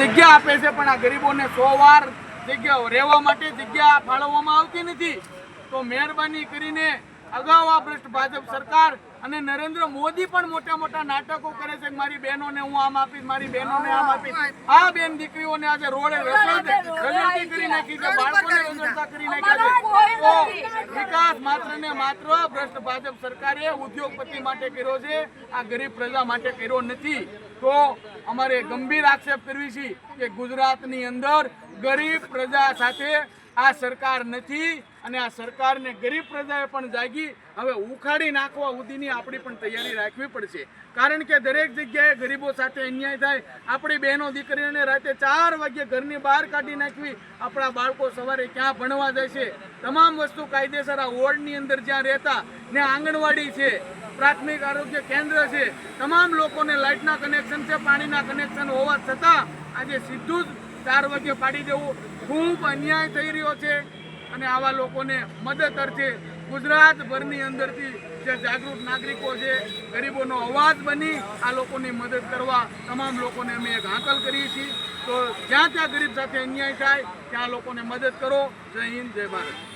જગ્યા આપે છે, પણ આ ગરીબોને 100 વાર જગ્યા રહેવા માટે જગ્યા ફાળવવામાં આવતી નથી। તો મહેરબાની કરીને અગાઉ આ ભ્રષ્ટ ભાજપ સરકાર અને નરેન્દ્ર મોદી પણ મોટા મોટા નાટકો કરે છે કે મારી બહેનોને હું આમ આપીશ, મારી બહેનોને આમ આપીશ। આ બેન દીકરીઓને આજે રોડે રઝળતી કરી નાખી છે, બાળકોને રઝળતા કરી નાખ્યા છે। તો વિકાસ માત્ર ને માત્ર ભ્રષ્ટ ભાજપ સરકારે ઉદ્યોગપતિ માટે કર્યો છે, આ ગરીબ પ્રજા માટે કર્યો નથી। તો અમારે ગંભીર આક્ષેપ કરવી છે કે ગુજરાતની અંદર ગરીબ પ્રજા સાથે આ સરકાર નથી અને આ સરકારને ગરીબ પ્રજાએ પણ જાગી હવે ઉખાડી નાખવા સુધીની આપણી પણ તૈયારી રાખવી પડશે। કારણ કે દરેક જગ્યાએ ગરીબો સાથે અન્યાય થાય। આપણી બહેનો દીકરીઓને રાતે 4 વાગ્યે ઘરની બહાર કાઢી નાખવી, આપણા બાળકો સવારે ક્યાં ભણવા જાય છે, તમામ વસ્તુ કાયદેસર આ વોર્ડની અંદર જ્યાં રહેતા ને આંગણવાડી છે, પ્રાથમિક આરોગ્ય કેન્દ્ર છે, તમામ લોકોને લાઇટના કનેક્શન છે, પાણીના કનેક્શન હોવા છતાં આજે સીધું જ 4 વાગ્યે પાડી દેવું ખૂબ અન્યાય થઈ રહ્યો છે। અને આવા લોકોને મદદ અર્થે ગુજરાતભરની અંદરથી જે જાગૃત નાગરિકો છે, ગરીબોનો અવાજ બની આ લોકોની મદદ કરવા તમામ લોકોને અમે એક હાકલ કરીએ છીએ। તો જ્યાં ત્યાં ગરીબ સાથે અન્યાય થાય ત્યાં લોકોને મદદ કરો। જય હિન્દ, જય ભારત।